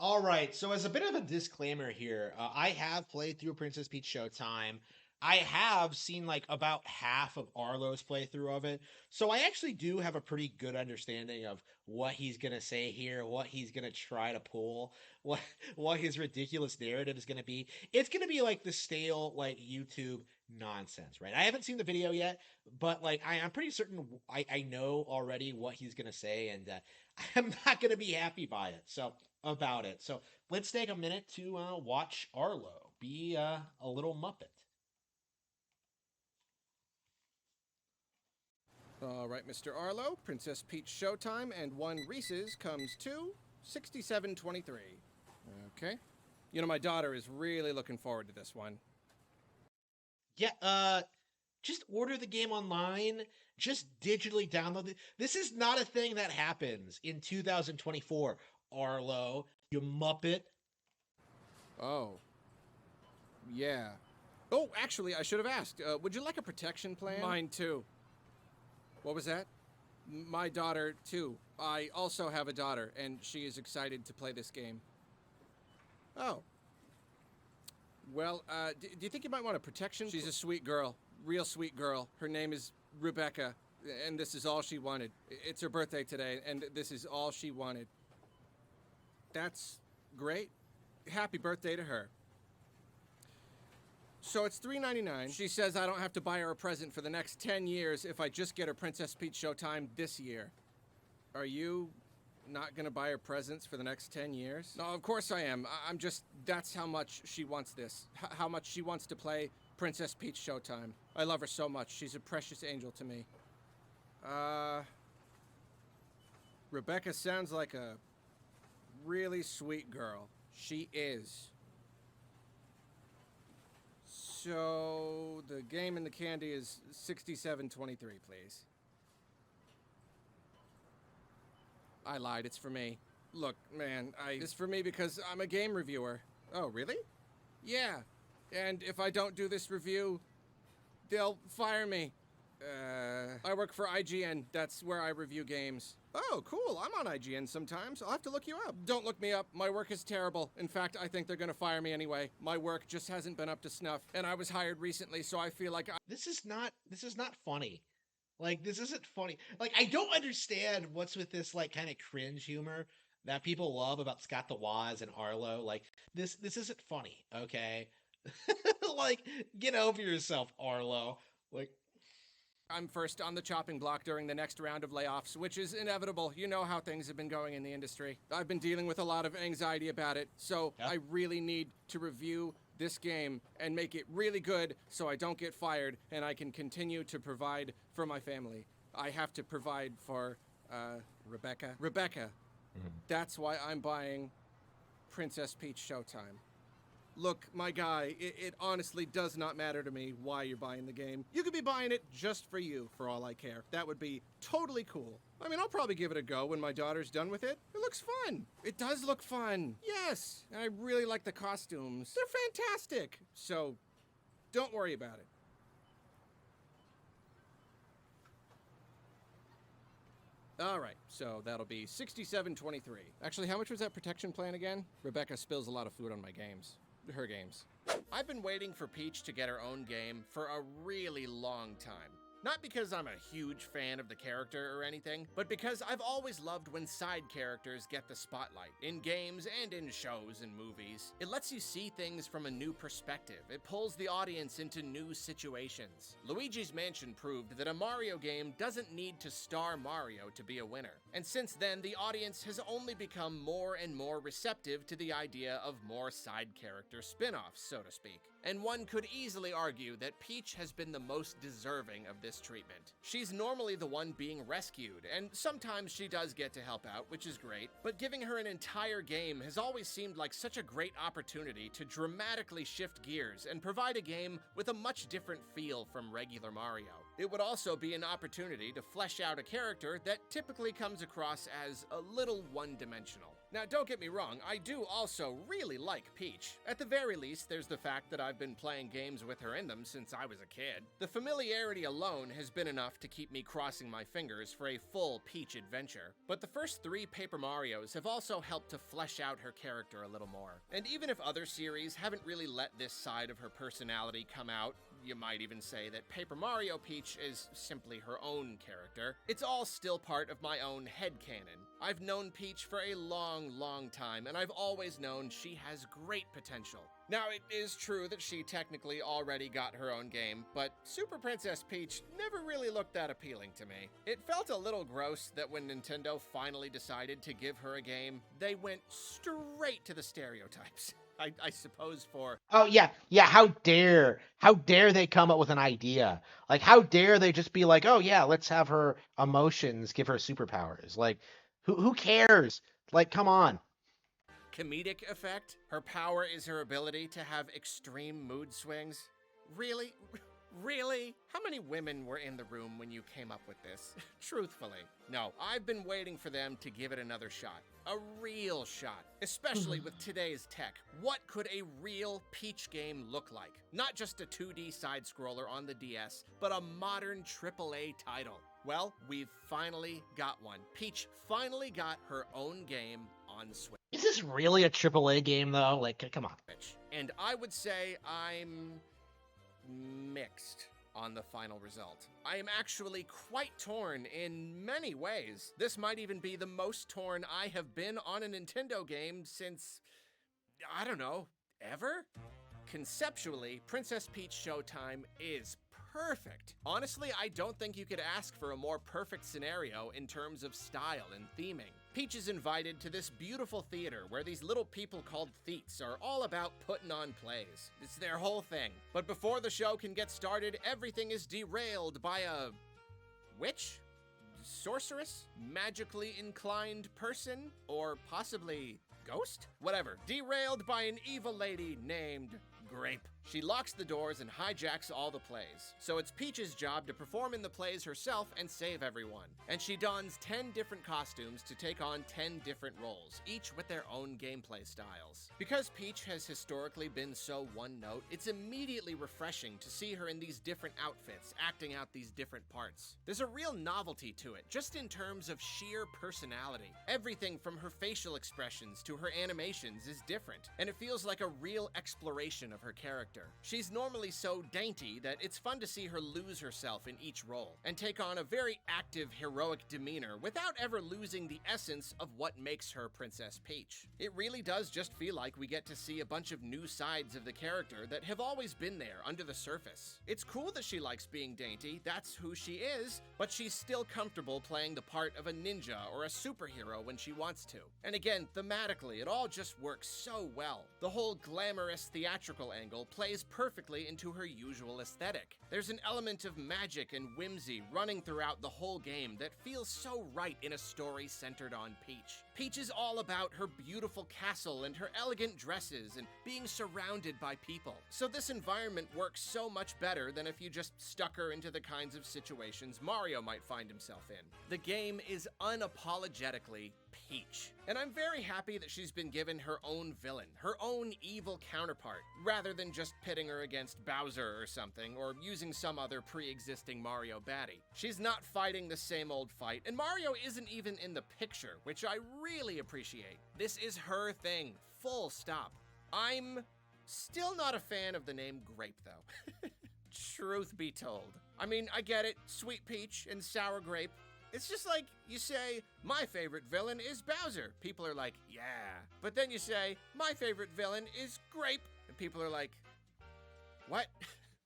All right. So, as a bit of a disclaimer here, I have played through Princess Peach Showtime. I have seen like about half of Arlo's playthrough of it. So, I actually do have a pretty good understanding of what he's going to say here, what he's going to try to pull, what what his ridiculous narrative is going to be. It's going to be like the stale like YouTube nonsense, right? I haven't seen the video yet, but like I'm pretty certain I know already what he's going to say, and I'm not going to be happy by it. So, about it. So let's take a minute to watch Arlo be a little Muppet. All right, Mr. Arlo, Princess Peach Showtime, and one Reese's comes to 67.23. Okay. You know, my daughter is really looking forward to this one. Yeah, just order the game online. Just digitally download it. This is not a thing that happens in 2024. Arlo, you Muppet. Oh, yeah. Oh, actually, I should have asked. Would you like a protection plan? Mine too. What was that? My daughter, too. I also have a daughter, and she is excited to play this game. Oh. Well, do you think you might want a protection? She's a sweet girl. Real sweet girl. Her name is Rebecca, and this is all she wanted. It's her birthday today, and this is all she wanted. That's great. Happy birthday to her. So it's $3.99. She says I don't have to buy her a present for the next 10 years if I just get her Princess Peach Showtime this year. Are you not gonna buy her presents for the next 10 years? No, of course I am. I'm just, that's how much she wants this. How much she wants to play Princess Peach Showtime. I love her so much. She's a precious angel to me. Rebecca sounds like a really sweet girl. She is. So, the game and the candy is 67.23, please. I lied, it's for me. Look, man, it's for me because I'm a game reviewer. Oh, really? Yeah. And if I don't do this review, they'll fire me. I work for IGN. That's where I review games. Oh, cool. I'm on IGN sometimes. I'll have to look you up. Don't look me up. My work is terrible. In fact, I think they're gonna fire me anyway. My work just hasn't been up to snuff, and I was hired recently, so I feel like This is not funny. Like this isn't funny. Like I don't understand what's with this like kind of cringe humor that people love about Scott the Woz and Arlo. Like this isn't funny, okay? Like get over yourself, Arlo. Like I'm first on the chopping block during the next round of layoffs, which is inevitable. You know how things have been going in the industry. I've been dealing with a lot of anxiety about it, so yeah. I really need to review this game and make it really good so I don't get fired and I can continue to provide for my family. I have to provide for, Rebecca. Rebecca. Mhm. That's why I'm buying Princess Peach Showtime. Look, my guy, it honestly does not matter to me why you're buying the game. You could be buying it just for you, for all I care. That would be totally cool. I mean, I'll probably give it a go when my daughter's done with it. It looks fun. It does look fun. Yes, and I really like the costumes. They're fantastic. So, don't worry about it. All right, so that'll be 67.23. Actually, how much was that protection plan again? Rebecca spills a lot of food on my games. Her games. I've been waiting for Peach to get her own game for a really long time. Not because I'm a huge fan of the character or anything, but because I've always loved when side characters get the spotlight, in games and in shows and movies. It lets you see things from a new perspective. It pulls the audience into new situations. Luigi's Mansion proved that a Mario game doesn't need to star Mario to be a winner. And since then, the audience has only become more and more receptive to the idea of more side character spin-offs, so to speak. And one could easily argue that Peach has been the most deserving of this treatment. She's normally the one being rescued, and sometimes she does get to help out, which is great, but giving her an entire game has always seemed like such a great opportunity to dramatically shift gears and provide a game with a much different feel from regular Mario. It would also be an opportunity to flesh out a character that typically comes across as a little one-dimensional. Now, don't get me wrong, I do also really like Peach. At the very least, there's the fact that I've been playing games with her in them since I was a kid. The familiarity alone has been enough to keep me crossing my fingers for a full Peach adventure. But the first 3 Paper Marios have also helped to flesh out her character a little more. And even if other series haven't really let this side of her personality come out, you might even say that Paper Mario Peach is simply her own character, it's all still part of my own headcanon. I've known Peach for a long time, and I've always known she has great potential. Now, it is true that she technically already got her own game, but Super Princess Peach never really looked that appealing to me. It felt a little gross that when Nintendo finally decided to give her a game, they went straight to the stereotypes. I suppose for Oh yeah, yeah. How dare they come up with an idea? Like, how dare they just be like, oh yeah, let's have her emotions give her superpowers? Like, who cares? Like, come on. comedic effect, her power is her ability to have extreme mood swings. Really? Really? How many women were in the room when you came up with this? Truthfully. No, I've been waiting for them to give it another shot. A real shot. Especially with today's tech. What could a real Peach game look like? Not just a 2D side-scroller on the DS, but a modern AAA title. Well, we've finally got one. Peach finally got her own game on Switch. Is this really a AAA game though? Like, come on. And I would say I'm mixed on the final result. I am actually quite torn in many ways. This might even be the most torn I have been on a Nintendo game since, I don't know, ever? Conceptually, Princess Peach Showtime is perfect. Honestly, I don't think you could ask for a more perfect scenario in terms of style and theming. Peach is invited to this beautiful theater where these little people called Theets are all about putting on plays. It's their whole thing. But before the show can get started, everything is derailed by a witch? Sorceress? Magically inclined person? Or possibly ghost? Whatever. Derailed by an evil lady named Grape. She locks the doors and hijacks all the plays. So it's Peach's job to perform in the plays herself and save everyone. And she dons 10 different costumes to take on 10 different roles, each with their own gameplay styles. Because Peach has historically been so one-note, it's immediately refreshing to see her in these different outfits, acting out these different parts. There's a real novelty to it, just in terms of sheer personality. Everything from her facial expressions to her animations is different, and it feels like a real exploration of her character. She's normally so dainty that it's fun to see her lose herself in each role and take on a very active, heroic demeanor without ever losing the essence of what makes her Princess Peach. It really does just feel like we get to see a bunch of new sides of the character that have always been there under the surface. It's cool that she likes being dainty, that's who she is, but she's still comfortable playing the part of a ninja or a superhero when she wants to. And again, thematically, it all just works so well. The whole glamorous theatrical angle plays perfectly into her usual aesthetic. There's an element of magic and whimsy running throughout the whole game that feels so right in a story centered on Peach. Peach is all about her beautiful castle and her elegant dresses and being surrounded by people. So this environment works so much better than if you just stuck her into the kinds of situations Mario might find himself in. The game is unapologetically Peach. And I'm very happy that she's been given her own villain, her own evil counterpart, rather than just pitting her against Bowser or something, or using some other pre-existing Mario baddie. She's not fighting the same old fight, and Mario isn't even in the picture, which I really appreciate. This is her thing, full stop. I'm still not a fan of the name Grape, though. Truth be told. I mean, I get it, Sweet Peach and Sour Grape. It's just like you say, my favorite villain is Bowser. People are like, yeah. But then you say, my favorite villain is Grape. And people are like, what?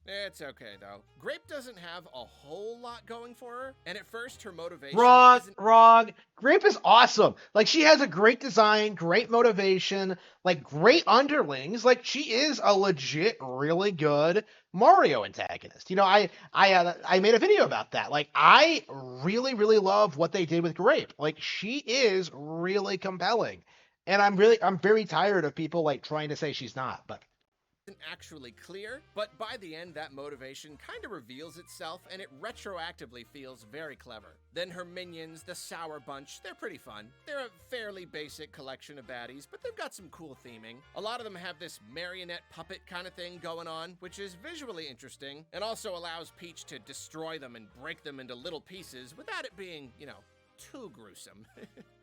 It's okay, though. Grape doesn't have a whole lot going for her, and at first her motivation isn't... Wrong. Grape is awesome. Like, she has a great design, great motivation, like, great underlings. Like, she is a legit, really good Mario antagonist. You know, I made a video about that. Like, I really love what they did with Grape. Like, she is really compelling. And I'm very tired of people, like, trying to say she's not, but isn't actually clear, but by the end, that motivation kind of reveals itself and it retroactively feels very clever. Then her minions, the Sour Bunch, they're pretty fun. They're a fairly basic collection of baddies, but they've got some cool theming. A lot of them have this marionette puppet kind of thing going on, which is visually interesting and also allows Peach to destroy them and break them into little pieces without it being, too gruesome.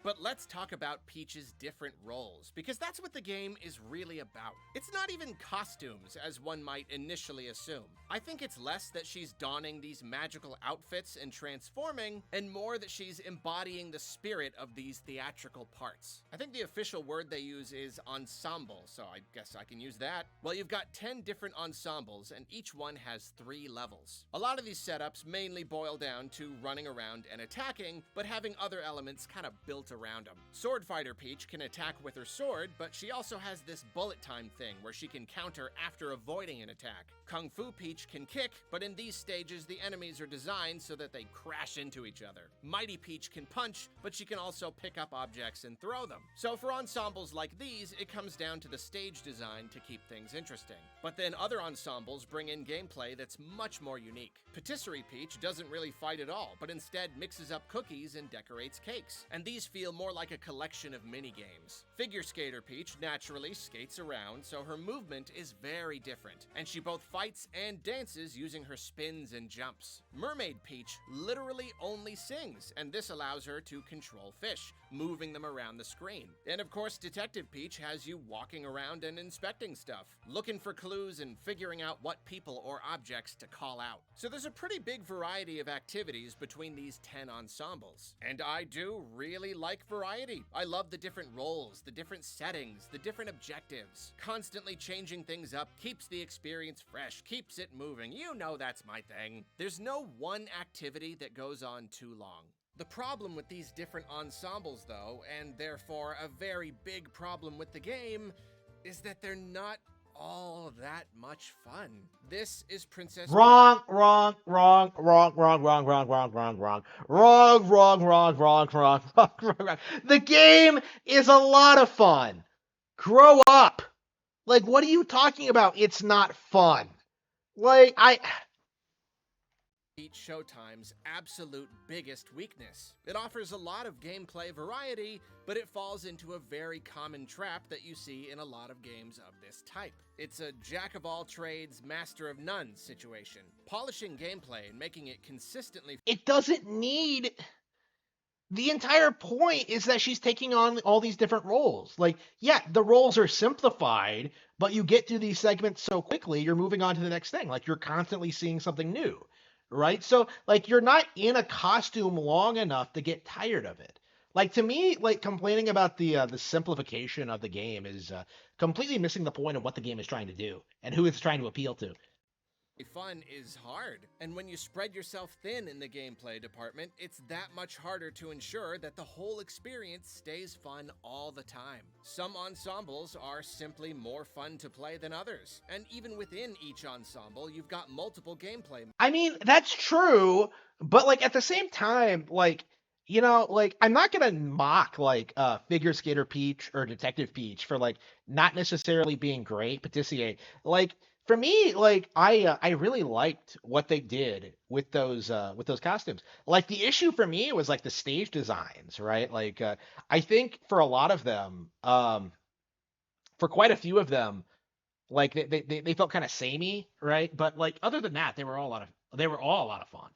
But let's talk about Peach's different roles, because that's what the game is really about. It's not even costumes, as one might initially assume. I think it's less that she's donning these magical outfits and transforming, and more that she's embodying the spirit of these theatrical parts. I think the official word they use is ensemble, so I guess I can use that. Well, you've got 10 different ensembles, and each one has 3 levels. A lot of these setups mainly boil down to running around and attacking, but having other elements kind of built around them. Sword Fighter Peach can attack with her sword, but she also has this bullet time thing where she can counter after avoiding an attack. Kung Fu Peach can kick, but in these stages the enemies are designed so that they crash into each other. Mighty Peach can punch, but she can also pick up objects and throw them. So for ensembles like these, it comes down to the stage design to keep things interesting. But then other ensembles bring in gameplay that's much more unique. Patisserie Peach doesn't really fight at all, but instead mixes up cookies and decorates cakes. And these feel more like a collection of mini-games. Figure Skater Peach naturally skates around, so her movement is very different, and she both fights and dances using her spins and jumps. Mermaid Peach literally only sings, and this allows her to control fish, moving them around the screen. And of course, Detective Peach has you walking around and inspecting stuff, looking for clues and figuring out what people or objects to call out. So there's a pretty big variety of activities between these 10 ensembles. And I do really like variety. I love the different roles, the different settings, the different objectives. Constantly changing things up keeps the experience fresh, keeps it moving. You know that's my thing. There's no one activity that goes on too long. The problem with these different ensembles, though, and therefore a very big problem with the game, is that they're not all that much fun. This is Princess Wrong, wrong, wrong, wrong, wrong, wrong, wrong, wrong, wrong, wrong, wrong, wrong, wrong, wrong, wrong, wrong, wrong. The game is a lot of fun. Grow up. Like, what are you talking about? It's not fun. Like, Peach Showtime's absolute biggest weakness. It offers a lot of gameplay variety, but it falls into a very common trap that you see in a lot of games of this type. It's a jack-of-all-trades, master-of-none situation. Polishing gameplay and making it consistently... It doesn't need... The entire point is that she's taking on all these different roles. Like, yeah, the roles are simplified, but you get through these segments so quickly, you're moving on to the next thing. Like, you're constantly seeing something new, right? So, like, you're not in a costume long enough to get tired of it. Like, to me, like, complaining about the simplification of the game is completely missing the point of what the game is trying to do and who it's trying to appeal to. Fun is hard, and when you spread yourself thin in the gameplay department, it's that much harder to ensure that the whole experience stays fun all the time. Some ensembles are simply more fun to play than others, and even within each ensemble, you've got multiple gameplay. I mean, that's true, but like at the same time, like, like I'm not gonna mock like Figure Skater Peach or Detective Peach for like not necessarily being great, Patissier. Like for me, like I really liked what they did with those costumes. Like the issue for me was like the stage designs, right? Like I think for a lot of them, for quite a few of them, like they felt kind of samey, right? But like other than that, they were all a lot of fun.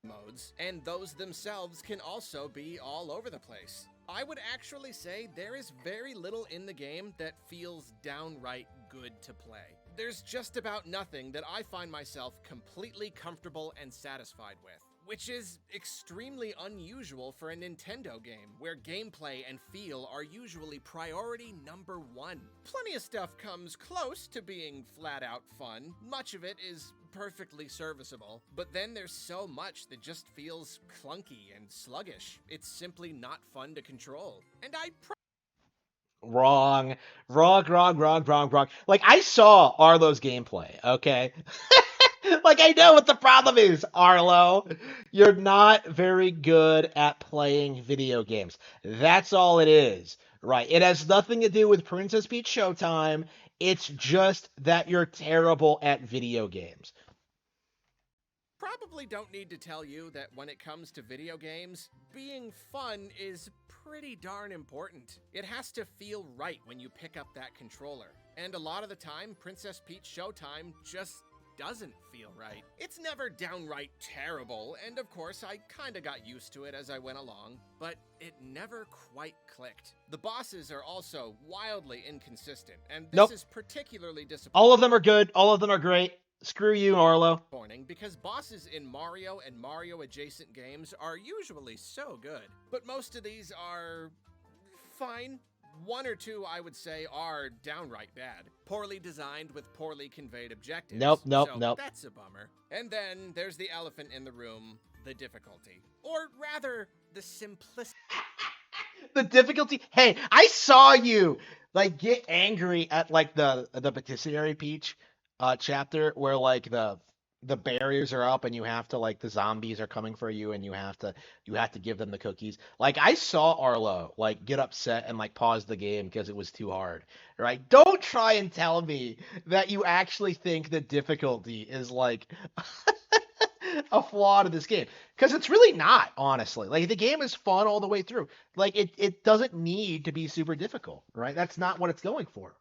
Modes, and those themselves can also be all over the place. I would actually say there is very little in the game that feels downright good to play. There's just about nothing that I find myself completely comfortable and satisfied with, which is extremely unusual for a Nintendo game, where gameplay and feel are usually priority number 1. Plenty of stuff comes close to being flat-out fun. Much of it is perfectly serviceable, but then there's so much that just feels clunky and sluggish. It's simply not fun to control. And Wrong, wrong, wrong, wrong, wrong, wrong. Like I saw Arlo's gameplay, okay? Like I know what the problem is, Arlo. You're not very good at playing video games. That's all it is, right? It has nothing to do with Princess Peach Showtime. It's just that you're terrible at video games. Probably don't need to tell you that when it comes to video games, being fun is pretty darn important. It has to feel right when you pick up that controller. And a lot of the time, Princess Peach Showtime just doesn't feel right. It's never downright terrible, and of course I kinda got used to it as I went along, but it never quite clicked. The bosses are also wildly inconsistent, and this Nope. is particularly disappointing. All of them are good. All of them are great. Screw you, Arlo. Because bosses in Mario and Mario adjacent games are usually so good, but most of these are fine. One or two, I would say, are downright bad. Poorly designed with poorly conveyed objectives. Nope. That's a bummer. And then there's the elephant in the room, the difficulty. Or rather, the simplicity. The difficulty. Hey, I saw you like get angry at like the Patisserie Peach chapter where like the barriers are up and you have to like the zombies are coming for you and you have to give them the cookies. Like I saw Arlo like get upset and like pause the game because it was too hard. Right? Don't try and tell me that you actually think the difficulty is like a flaw to this game because it's really not, honestly. Like the game is fun all the way through. Like it doesn't need to be super difficult, right? That's not what it's going for.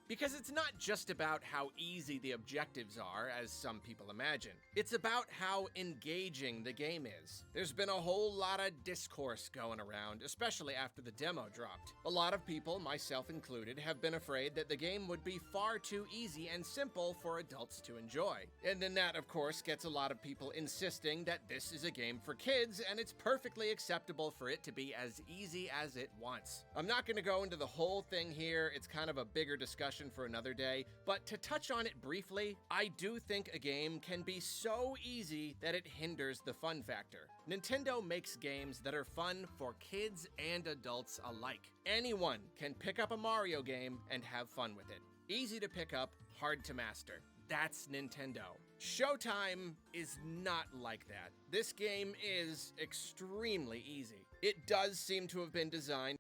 Because it's not just about how easy the objectives are, as some people imagine. It's about how engaging the game is. There's been a whole lot of discourse going around, especially after the demo dropped. A lot of people, myself included, have been afraid that the game would be far too easy and simple for adults to enjoy. And then that, of course, gets a lot of people insisting that this is a game for kids and it's perfectly acceptable for it to be as easy as it wants. I'm not going to go into the whole thing here. It's kind of a bigger discussion for another day, but to touch on it briefly, I do think a game can be so easy that it hinders the fun factor. Nintendo makes games that are fun for kids and adults alike. Anyone can pick up a Mario game and have fun with it. Easy to pick up, hard to master. That's Nintendo. Showtime is not like that. This game is extremely easy. It does seem to have been designed.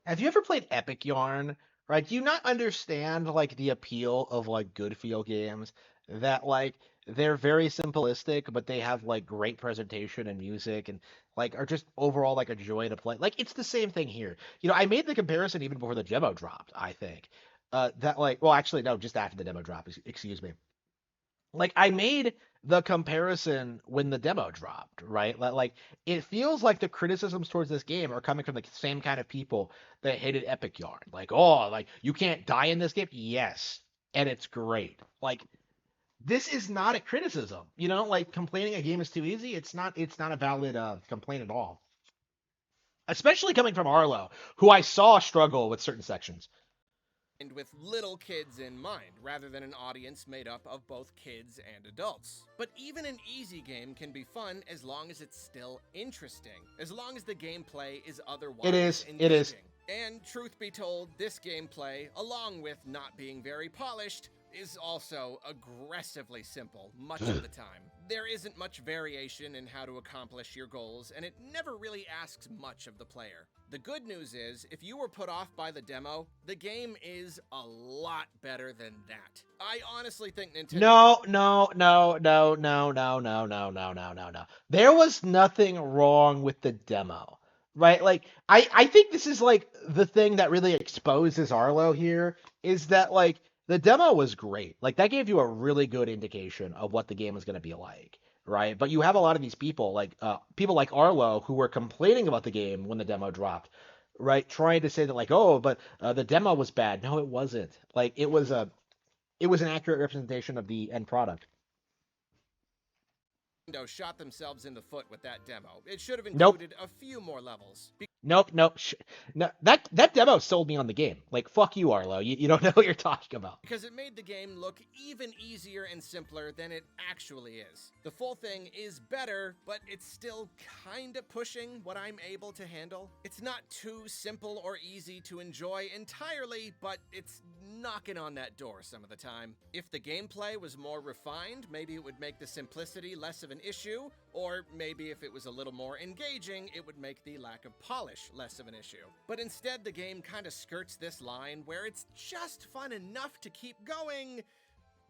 Have you ever played Epic Yarn? Right? Do you not understand like the appeal of like good feel games that like they're very simplistic, but they have like great presentation and music and like are just overall like a joy to play. Like it's the same thing here. I made the comparison even before the demo dropped, I think. That like well actually no, just after the demo dropped, excuse me. Like I made the comparison when the demo dropped, right? Like it feels like the criticisms towards this game are coming from the same kind of people that hated Epic Yarn. Like, oh, like you can't die in this game. Yes, and it's great. Like this is not a criticism, like complaining a game is too easy. It's not a valid complaint at all. Especially coming from Arlo, who I saw struggle with certain sections. And with little kids in mind, rather than an audience made up of both kids and adults. But even an easy game can be fun as long as it's still interesting, as long as the gameplay is otherwise engaging. It is. And truth be told, this gameplay, along with not being very polished, is also aggressively simple much of the time. There isn't much variation in how to accomplish your goals, and it never really asks much of the player. The good news is, if you were put off by the demo, the game is a lot better than that. I honestly think Nintendo... No. There was nothing wrong with the demo, right? Like, I think this is like the thing that really exposes Arlo here is that like the demo was great. Like that gave you a really good indication of what the game was going to be like, right? But you have a lot of these people like Arlo who were complaining about the game when the demo dropped, right? Trying to say that like, oh, but the demo was bad. No, it wasn't. Like it was an accurate representation of the end product. Shot themselves in the foot with that demo. It should have Nope. included a few more levels. Nope. No, that demo sold me on the game. Like, fuck you, Arlo. You don't know what you're talking about. Because it made the game look even easier and simpler than it actually is. The full thing is better, but it's still kinda pushing what I'm able to handle. It's not too simple or easy to enjoy entirely, but it's knocking on that door some of the time. If the gameplay was more refined, maybe it would make the simplicity less of an issue, Or maybe if it was a little more engaging, it would make the lack of polish less of an issue. But instead, the game kind of skirts this line where it's just fun enough to keep going,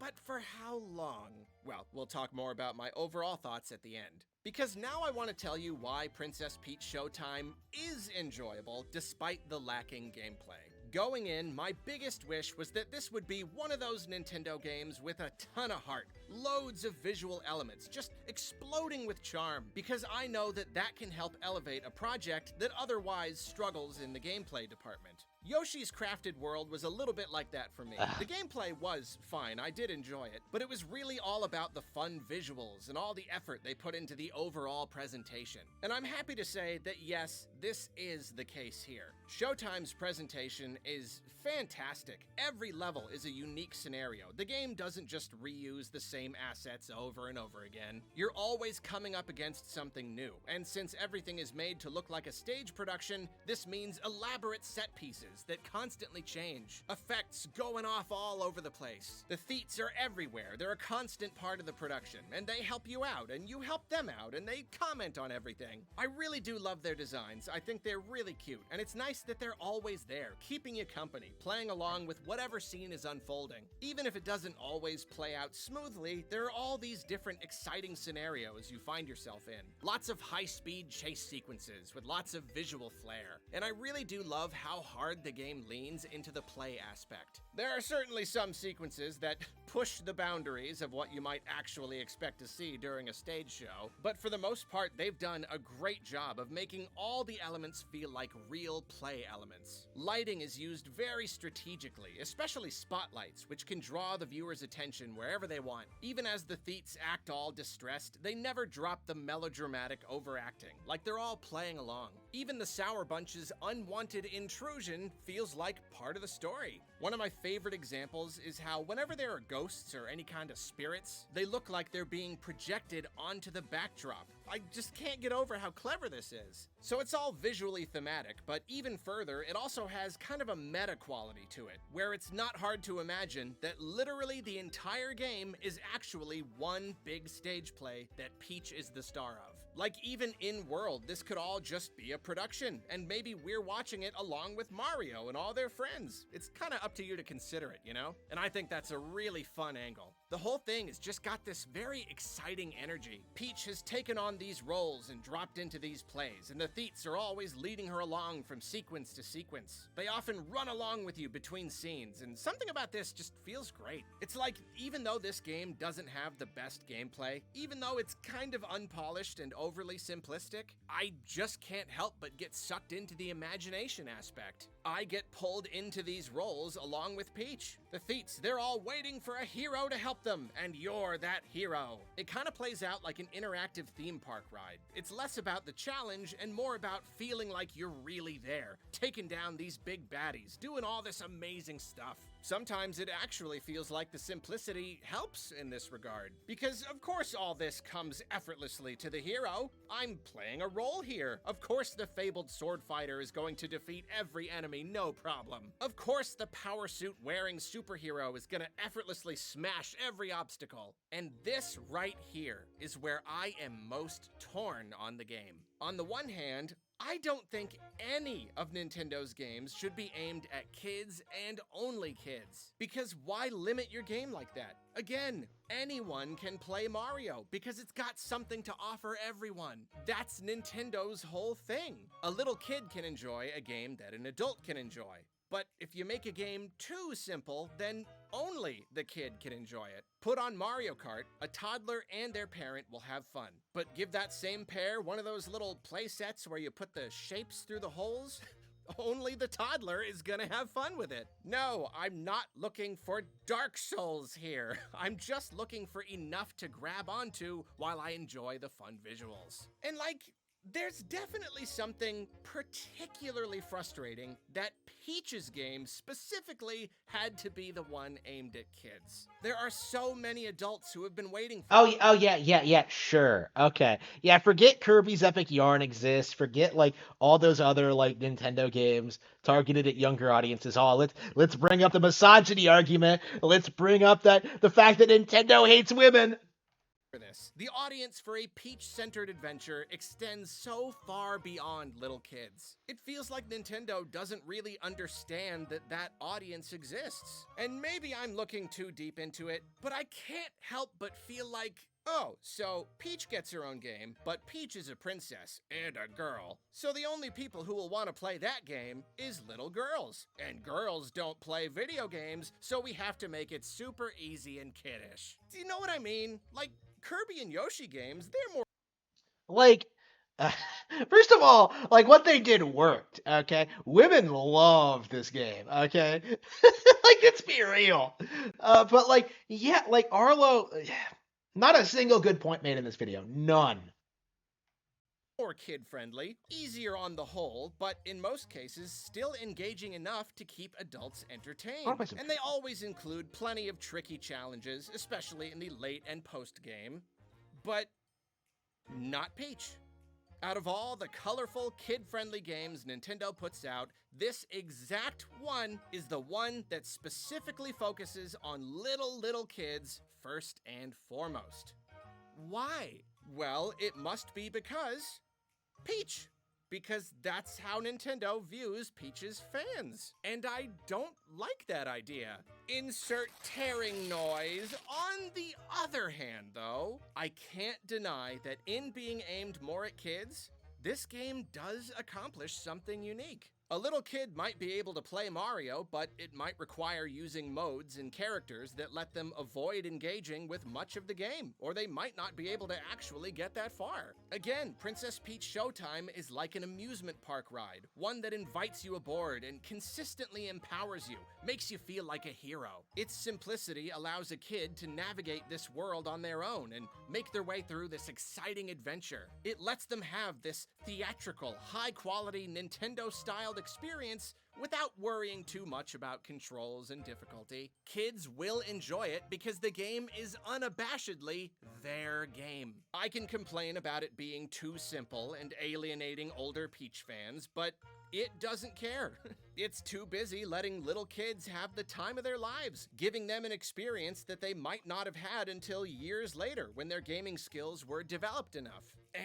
but for how long? Well, we'll talk more about my overall thoughts at the end. Because now I want to tell you why Princess Peach Showtime is enjoyable despite the lacking gameplay. Going in, my biggest wish was that this would be one of those Nintendo games with a ton of heart, loads of visual elements, just exploding with charm, because I know that that can help elevate a project that otherwise struggles in the gameplay department. Yoshi's Crafted World was a little bit like that for me. The gameplay was fine, I did enjoy it, but it was really all about the fun visuals and all the effort they put into the overall presentation. And I'm happy to say that yes, this is the case here. Showtime's presentation is fantastic. Every level is a unique scenario. The game doesn't just reuse the same assets over and over again. You're always coming up against something new, and since everything is made to look like a stage production, this means elaborate set pieces that constantly change, effects going off all over the place. The feats are everywhere. They're a constant part of the production, and they help you out, and you help them out, and they comment on everything. I really do love their designs. I think they're really cute, and it's nice that they're always there, keeping you company, playing along with whatever scene is unfolding. Even if it doesn't always play out smoothly, there are all these different exciting scenarios you find yourself in. Lots of high-speed chase sequences with lots of visual flair, and I really do love how hard the game leans into the play aspect. There are certainly some sequences that push the boundaries of what you might actually expect to see during a stage show, but for the most part, they've done a great job of making all the elements feel like real play elements. Lighting is used very strategically, especially spotlights, which can draw the viewer's attention wherever they want. Even as the Theets act all distressed, they never drop the melodramatic overacting, like they're all playing along. Even the Sour Bunch's unwanted intrusion feels like part of the story. One of my favorite examples is how whenever there are ghosts or any kind of spirits, they look like they're being projected onto the backdrop. I just can't get over how clever this is. So it's all visually thematic, but even further, it also has kind of a meta quality to it, where it's not hard to imagine that literally the entire game is actually one big stage play that Peach is the star of. Like even in-world, this could all just be a production, and maybe we're watching it along with Mario and all their friends. It's kind of up to you to consider it, you know? And I think that's a really fun angle. The whole thing has just got this very exciting energy. Peach has taken on these roles and dropped into these plays, and the Theets are always leading her along from sequence to sequence. They often run along with you between scenes, and something about this just feels great. It's like, even though this game doesn't have the best gameplay, even though it's kind of unpolished and overly simplistic, I just can't help but get sucked into the imagination aspect. I get pulled into these roles along with Peach. The Theets, they're all waiting for a hero to help them, and you're that hero. It kind of plays out like an interactive theme park ride. It's less about the challenge and more about feeling like you're really there, taking down these big baddies, doing all this amazing stuff. Sometimes it actually feels like the simplicity helps in this regard, because of course all this comes effortlessly to the hero. I'm playing a role here. Of course the fabled sword fighter is going to defeat every enemy, no problem. Of course the power suit wearing superhero is gonna effortlessly smash every obstacle. And this right here is where I am most torn on the game. On the one hand, I don't think any of Nintendo's games should be aimed at kids and only kids. Because why limit your game like that? Again, anyone can play Mario because it's got something to offer everyone. That's Nintendo's whole thing. A little kid can enjoy a game that an adult can enjoy. But if you make a game too simple, then only the kid can enjoy it. Put on Mario Kart, a toddler and their parent will have fun. But give that same pair one of those little play sets where you put the shapes through the holes, only the toddler is gonna have fun with it. No, I'm not looking for Dark Souls here. I'm just looking for enough to grab onto while I enjoy the fun visuals. And there's definitely something particularly frustrating that Peach's game specifically had to be the one aimed at kids. There are so many adults who have been waiting for Oh yeah, sure. Okay. Yeah, forget Kirby's Epic Yarn exists. Forget all those other Nintendo games targeted at younger audiences. Oh, let's bring up the misogyny argument. Let's bring up the fact that Nintendo hates women. for this. The audience for a Peach-centered adventure extends so far beyond little kids. It feels like Nintendo doesn't really understand that that audience exists. And maybe I'm looking too deep into it, but I can't help but feel like, oh, so Peach gets her own game, but Peach is a princess and a girl. So the only people who will want to play that game is little girls. And girls don't play video games, so we have to make it super easy and kiddish. Do you know what I mean? Like, Kirby and Yoshi games, they're more Like, uh, first of all, like what they did worked. Okay, women love this game. Okay, like let's be real. But like, yeah, like Arlo, not a single good point made in this video. None. kid-friendly, easier on the whole, but in most cases still engaging enough to keep adults entertained. And they always include plenty of tricky challenges, especially in the late and post-game. But not Peach. Out of all the colorful, kid-friendly games Nintendo puts out, this exact one is the one that specifically focuses on little kids first and foremost. Why? Well, it must be because Peach. Because that's how Nintendo views Peach's fans. And I don't like that idea. Insert tearing noise. On the other hand, though, I can't deny that in being aimed more at kids, this game does accomplish something unique. A little kid might be able to play Mario, but it might require using modes and characters that let them avoid engaging with much of the game, or they might not be able to actually get that far. Again, Princess Peach Showtime is like an amusement park ride, one that invites you aboard and consistently empowers you, makes you feel like a hero. Its simplicity allows a kid to navigate this world on their own and make their way through this exciting adventure. It lets them have this theatrical, high-quality Nintendo-styled experience without worrying too much about controls and difficulty. Kids will enjoy it because the game is unabashedly their game. I can complain about it being too simple and alienating older Peach fans, but it doesn't care. It's too busy letting little kids have the time of their lives, giving them an experience that they might not have had until years later when their gaming skills were developed enough.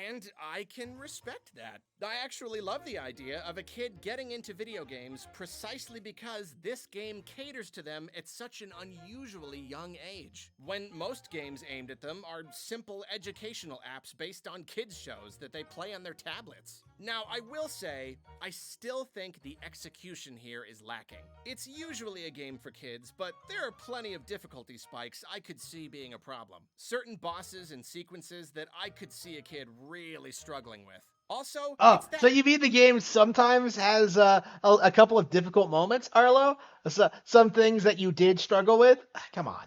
And I can respect that. I actually love the idea of a kid getting into video games precisely because this game caters to them at such an unusually young age, when most games aimed at them are simple educational apps based on kids' shows that they play on their tablets. Now, I will say, I still think the execution here is lacking. It's usually a game for kids, but there are plenty of difficulty spikes I could see being a problem. Certain bosses and sequences that I could see a kid really struggling with. Also, Oh, so you mean the game sometimes has a couple of difficult moments, Arlo? So, some things that you did struggle with? Come on.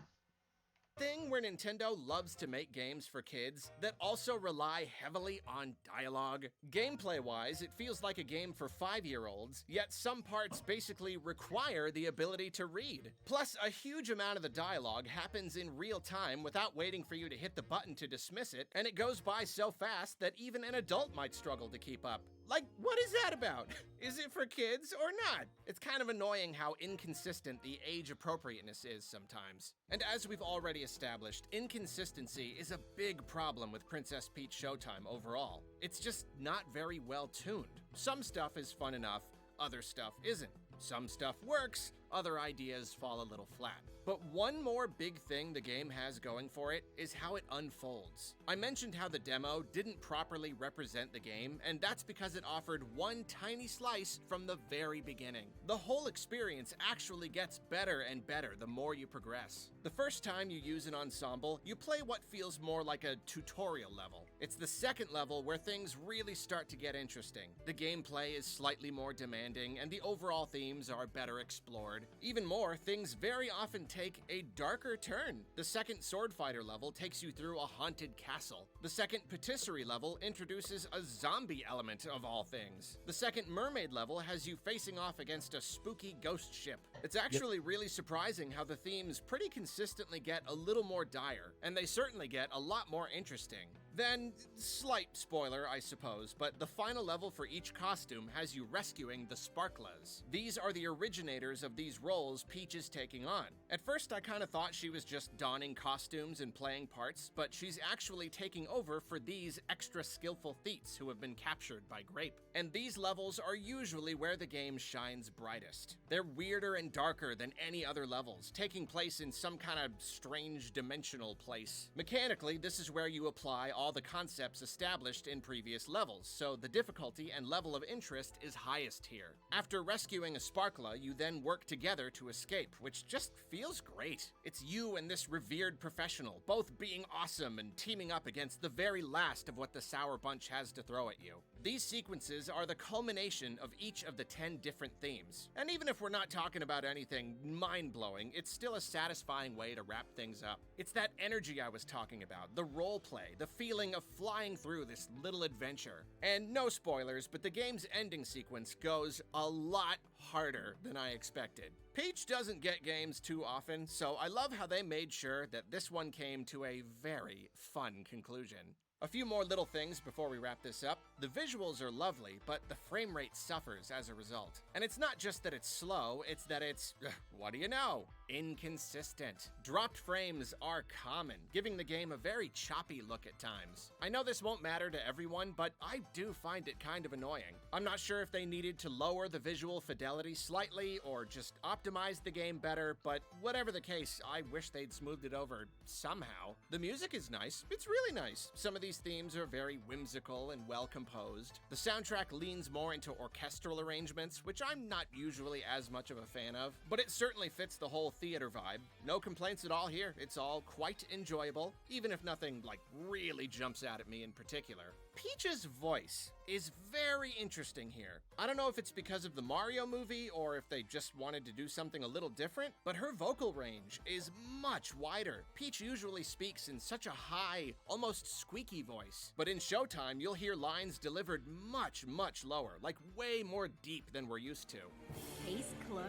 Thing where Nintendo loves to make games for kids that also rely heavily on dialogue. Gameplay-wise, it feels like a game for 5-year-olds, yet some parts basically require the ability to read. Plus, a huge amount of the dialogue happens in real time without waiting for you to hit the button to dismiss it, and it goes by so fast that even an adult might struggle to keep up. Like, what is that about? Is it for kids or not? It's kind of annoying how inconsistent the age appropriateness is sometimes. And as we've already established, inconsistency is a big problem with Princess Peach Showtime overall. It's just not very well tuned. Some stuff is fun enough, other stuff isn't. Some stuff works, other ideas fall a little flat. But one more big thing the game has going for it is how it unfolds. I mentioned how the demo didn't properly represent the game, and that's because it offered one tiny slice from the very beginning. The whole experience actually gets better and better the more you progress. The first time you use an ensemble, you play what feels more like a tutorial level. It's the second level where things really start to get interesting. The gameplay is slightly more demanding, and the overall themes are better explored. Even more, things very often take a darker turn. The second sword fighter level takes you through a haunted castle. The second patisserie level introduces a zombie element of all things. The second mermaid level has you facing off against a spooky ghost ship. It's actually really surprising how the themes pretty consistently get a little more dire, and they certainly get a lot more interesting. Then, slight spoiler, I suppose, but the final level for each costume has you rescuing the Sparklas. These are the originators of these roles Peach is taking on. At first, I kind of thought she was just donning costumes and playing parts, but she's actually taking over for these extra skillful Theets who have been captured by Grape. And these levels are usually where the game shines brightest. They're weirder and darker than any other levels, taking place in some kind of strange dimensional place. Mechanically, this is where you apply all the concepts established in previous levels, so the difficulty and level of interest is highest here. After rescuing a Sparkla, you then work together to escape, which just feels great. It's you and this revered professional, both being awesome and teaming up against the very last of what the Sour Bunch has to throw at you. These sequences are the culmination of each of the 10 different themes. And even if we're not talking about anything mind-blowing, it's still a satisfying way to wrap things up. It's that energy I was talking about, the roleplay, the feeling of flying through this little adventure. And no spoilers, but the game's ending sequence goes a lot harder than I expected. Peach doesn't get games too often, so I love how they made sure that this one came to a very fun conclusion. A few more little things before we wrap this up. The visuals are lovely, but the frame rate suffers as a result. And it's not just that it's slow, it's that it's, what do you know, inconsistent. Dropped frames are common, giving the game a very choppy look at times. I know this won't matter to everyone, but I do find it kind of annoying. I'm not sure if they needed to lower the visual fidelity slightly or just optimize the game better, but whatever the case, I wish they'd smoothed it over somehow. The music is nice. It's really nice. Some of these themes are very whimsical and well composed. The soundtrack leans more into orchestral arrangements, which I'm not usually as much of a fan of, but it certainly fits the whole theater vibe. No complaints at all here. It's all quite enjoyable, even if nothing like really jumps out at me in particular. Peach's voice is very interesting here. I don't know if it's because of the Mario movie or if they just wanted to do something a little different, but her vocal range is much wider. Peach usually speaks in such a high, almost squeaky voice, but in Showtime, you'll hear lines delivered much, much lower, like way more deep than we're used to. Case closed.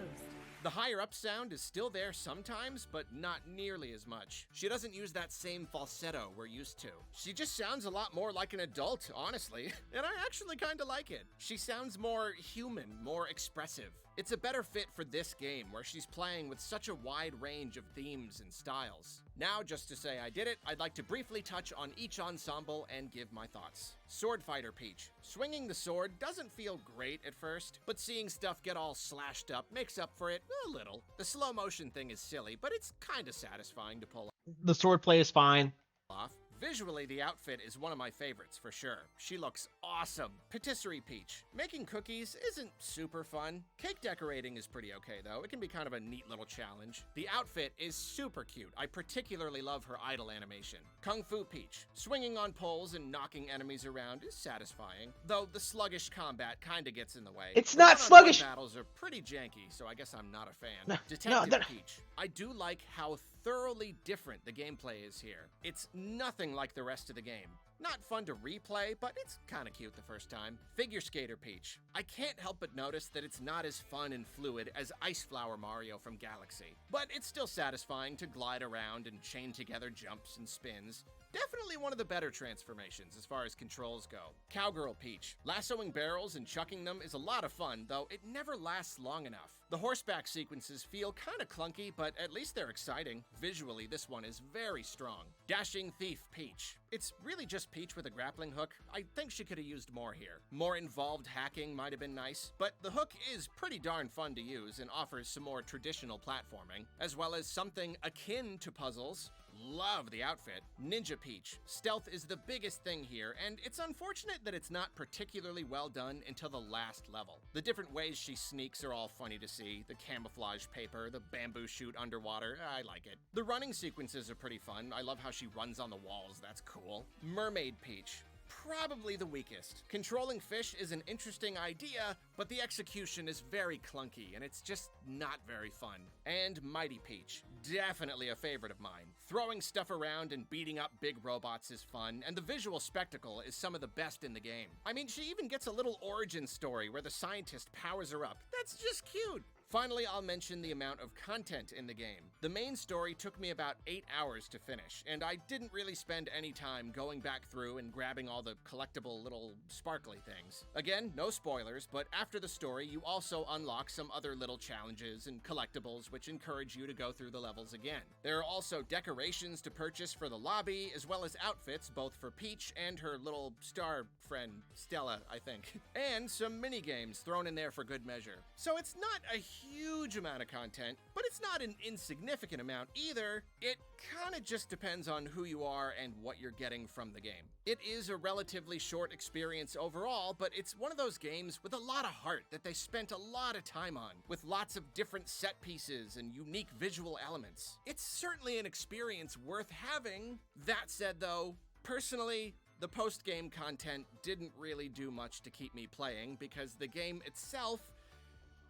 The higher up sound is still there sometimes, but not nearly as much. She doesn't use that same falsetto we're used to. She just sounds a lot more like an adult, honestly, and I actually kinda like it. She sounds more human, more expressive. It's a better fit for this game, where she's playing with such a wide range of themes and styles. Now, just to say I did it, I'd like to briefly touch on each ensemble and give my thoughts. Sword Fighter Peach. Swinging the sword doesn't feel great at first, but seeing stuff get all slashed up makes up for it a little. The slow motion thing is silly, but it's kinda satisfying to pull The swordplay is fine. off. Visually, the outfit is one of my favorites for sure. She looks awesome. Patisserie Peach. Making cookies isn't super fun. Cake decorating is pretty okay though. It can be kind of a neat little challenge. The outfit is super cute. I particularly love her idle animation. Kung Fu Peach. Swinging on poles and knocking enemies around is satisfying, though the sluggish combat kinda gets in the way. It's The not one-on-one sluggish! battles are pretty janky, so I guess I'm not a fan. No, Detective no. Peach. I do like how thoroughly different the gameplay is here. It's nothing like the rest of the game. Not fun to replay, but it's kinda cute the first time. Figure Skater Peach. I can't help but notice that it's not as fun and fluid as Ice Flower Mario from Galaxy, but it's still satisfying to glide around and chain together jumps and spins. Definitely one of the better transformations as far as controls go. Cowgirl Peach. Lassoing barrels and chucking them is a lot of fun, though it never lasts long enough. The horseback sequences feel kinda clunky, but at least they're exciting. Visually, this one is very strong. Dashing Thief Peach. It's really just Peach with a grappling hook. I think she could have used more here. More involved hacking might have been nice, but the hook is pretty darn fun to use and offers some more traditional platforming, as well as something akin to puzzles. Love the outfit. Ninja Peach. Stealth is the biggest thing here, and it's unfortunate that it's not particularly well done until the last level. The different ways she sneaks are all funny to see. The camouflage paper, the bamboo shoot underwater, I like it. The running sequences are pretty fun. I love how she runs on the walls, that's cool. Mermaid Peach. Probably the weakest. Controlling fish is an interesting idea, but the execution is very clunky and it's just not very fun. And Mighty Peach. Definitely a favorite of mine. Throwing stuff around and beating up big robots is fun, and the visual spectacle is some of the best in the game. I mean, she even gets a little origin story where the scientist powers her up. That's just cute. Finally, I'll mention the amount of content in the game. The main story took me about 8 hours to finish, and I didn't really spend any time going back through and grabbing all the collectible little sparkly things. Again, no spoilers, but after the story, you also unlock some other little challenges and collectibles which encourage you to go through the levels again. There are also decorations to purchase for the lobby, as well as outfits both for Peach and her little star friend, Stella, I think. And some mini-games thrown in there for good measure. So it's not a huge amount of content, but it's not an insignificant amount either. It kinda just depends on who you are and what you're getting from the game. It is a relatively short experience overall, but it's one of those games with a lot of heart that they spent a lot of time on, with lots of different set pieces and unique visual elements. It's certainly an experience worth having. That said though, personally, the post-game content didn't really do much to keep me playing because the game itself,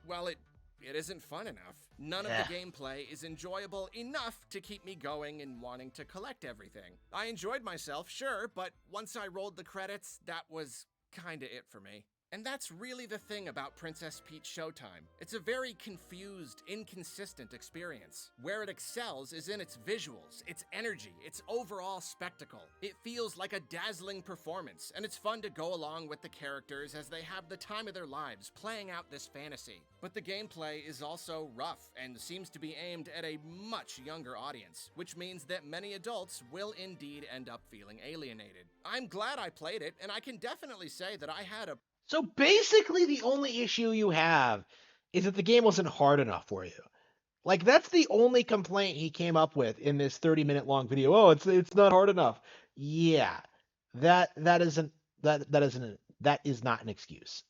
well, it isn't fun enough. None of the gameplay is enjoyable enough to keep me going and wanting to collect everything. I enjoyed myself, sure, but once I rolled the credits, that was kinda it for me. And that's really the thing about Princess Peach Showtime. It's a very confused, inconsistent experience. Where it excels is in its visuals, its energy, its overall spectacle. It feels like a dazzling performance, and it's fun to go along with the characters as they have the time of their lives playing out this fantasy. But the gameplay is also rough and seems to be aimed at a much younger audience, which means that many adults will indeed end up feeling alienated. I'm glad I played it, and I can definitely say that I had a So basically, the only issue you have is that the game wasn't hard enough for you. Like that's the only complaint he came up with in this 30-minute long video. Oh, it's not hard enough. Yeah, that is not an excuse.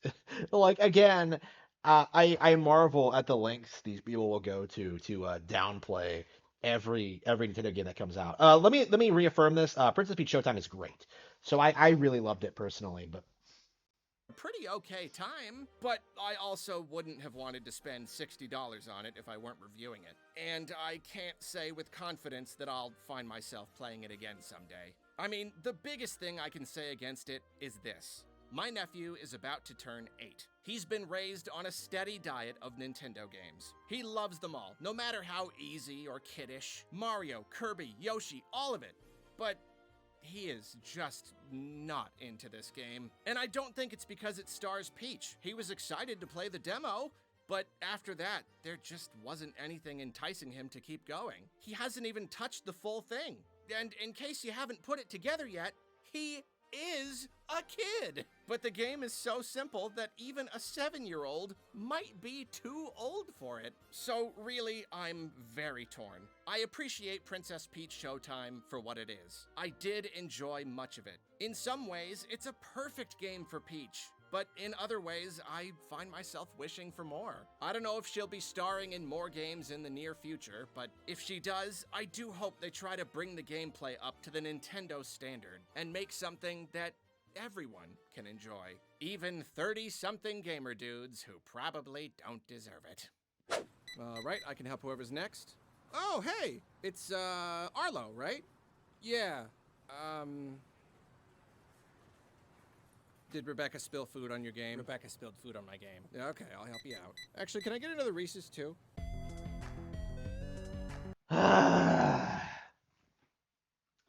Like again, I marvel at the lengths these people will go to downplay every Nintendo game that comes out. Let me reaffirm this. Princess Peach Showtime is great. So I really loved it personally, but pretty okay time, but I also wouldn't have wanted to spend $60 on it if I weren't reviewing it. And I can't say with confidence that I'll find myself playing it again someday. I mean, the biggest thing I can say against it is this. My nephew is about to turn 8. He's been raised on a steady diet of Nintendo games. He loves them all, no matter how easy or kiddish. Mario, Kirby, Yoshi, all of it. But he is just not into this game. And I don't think it's because it stars Peach. He was excited to play the demo, but after that, there just wasn't anything enticing him to keep going. He hasn't even touched the full thing. And in case you haven't put it together yet, he is a kid. But the game is so simple that even a 7-year-old might be too old for it. So really, I'm very torn. I appreciate Princess Peach Showtime for what it is. I did enjoy much of it. In some ways, it's a perfect game for Peach. But in other ways, I find myself wishing for more. I don't know if she'll be starring in more games in the near future, but if she does, I do hope they try to bring the gameplay up to the Nintendo standard and make something that everyone can enjoy. Even 30-something gamer dudes who probably don't deserve it. All right, I can help whoever's next. Oh, hey, it's Arlo, right? Yeah, Did Rebecca spill food on your game? Rebecca spilled food on my game. Yeah, okay, I'll help you out. Actually, can I get another Reese's too?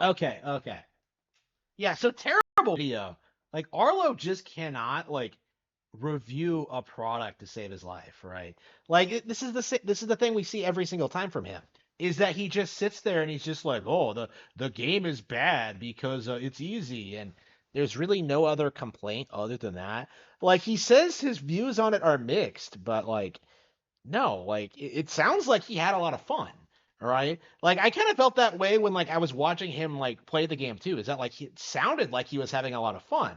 Okay. Yeah, so terrible video. Like Arlo just cannot like review a product to save his life, right? Like this is the thing we see every single time from him. Is that he just sits there and he's just like, "Oh, the game is bad because it's easy," and there's really no other complaint other than that. Like he says his views on it are mixed, but like no, like it sounds like he had a lot of fun, right? Like I kind of felt that way when like I was watching him like play the game too. Is that like it sounded like he was having a lot of fun,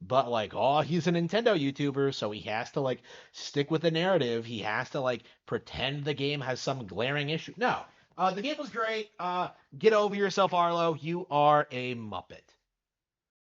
but like oh he's a Nintendo YouTuber, so he has to like stick with the narrative. He has to like pretend the game has some glaring issue. No, the game was great. Get over yourself, Arlo. You are a Muppet.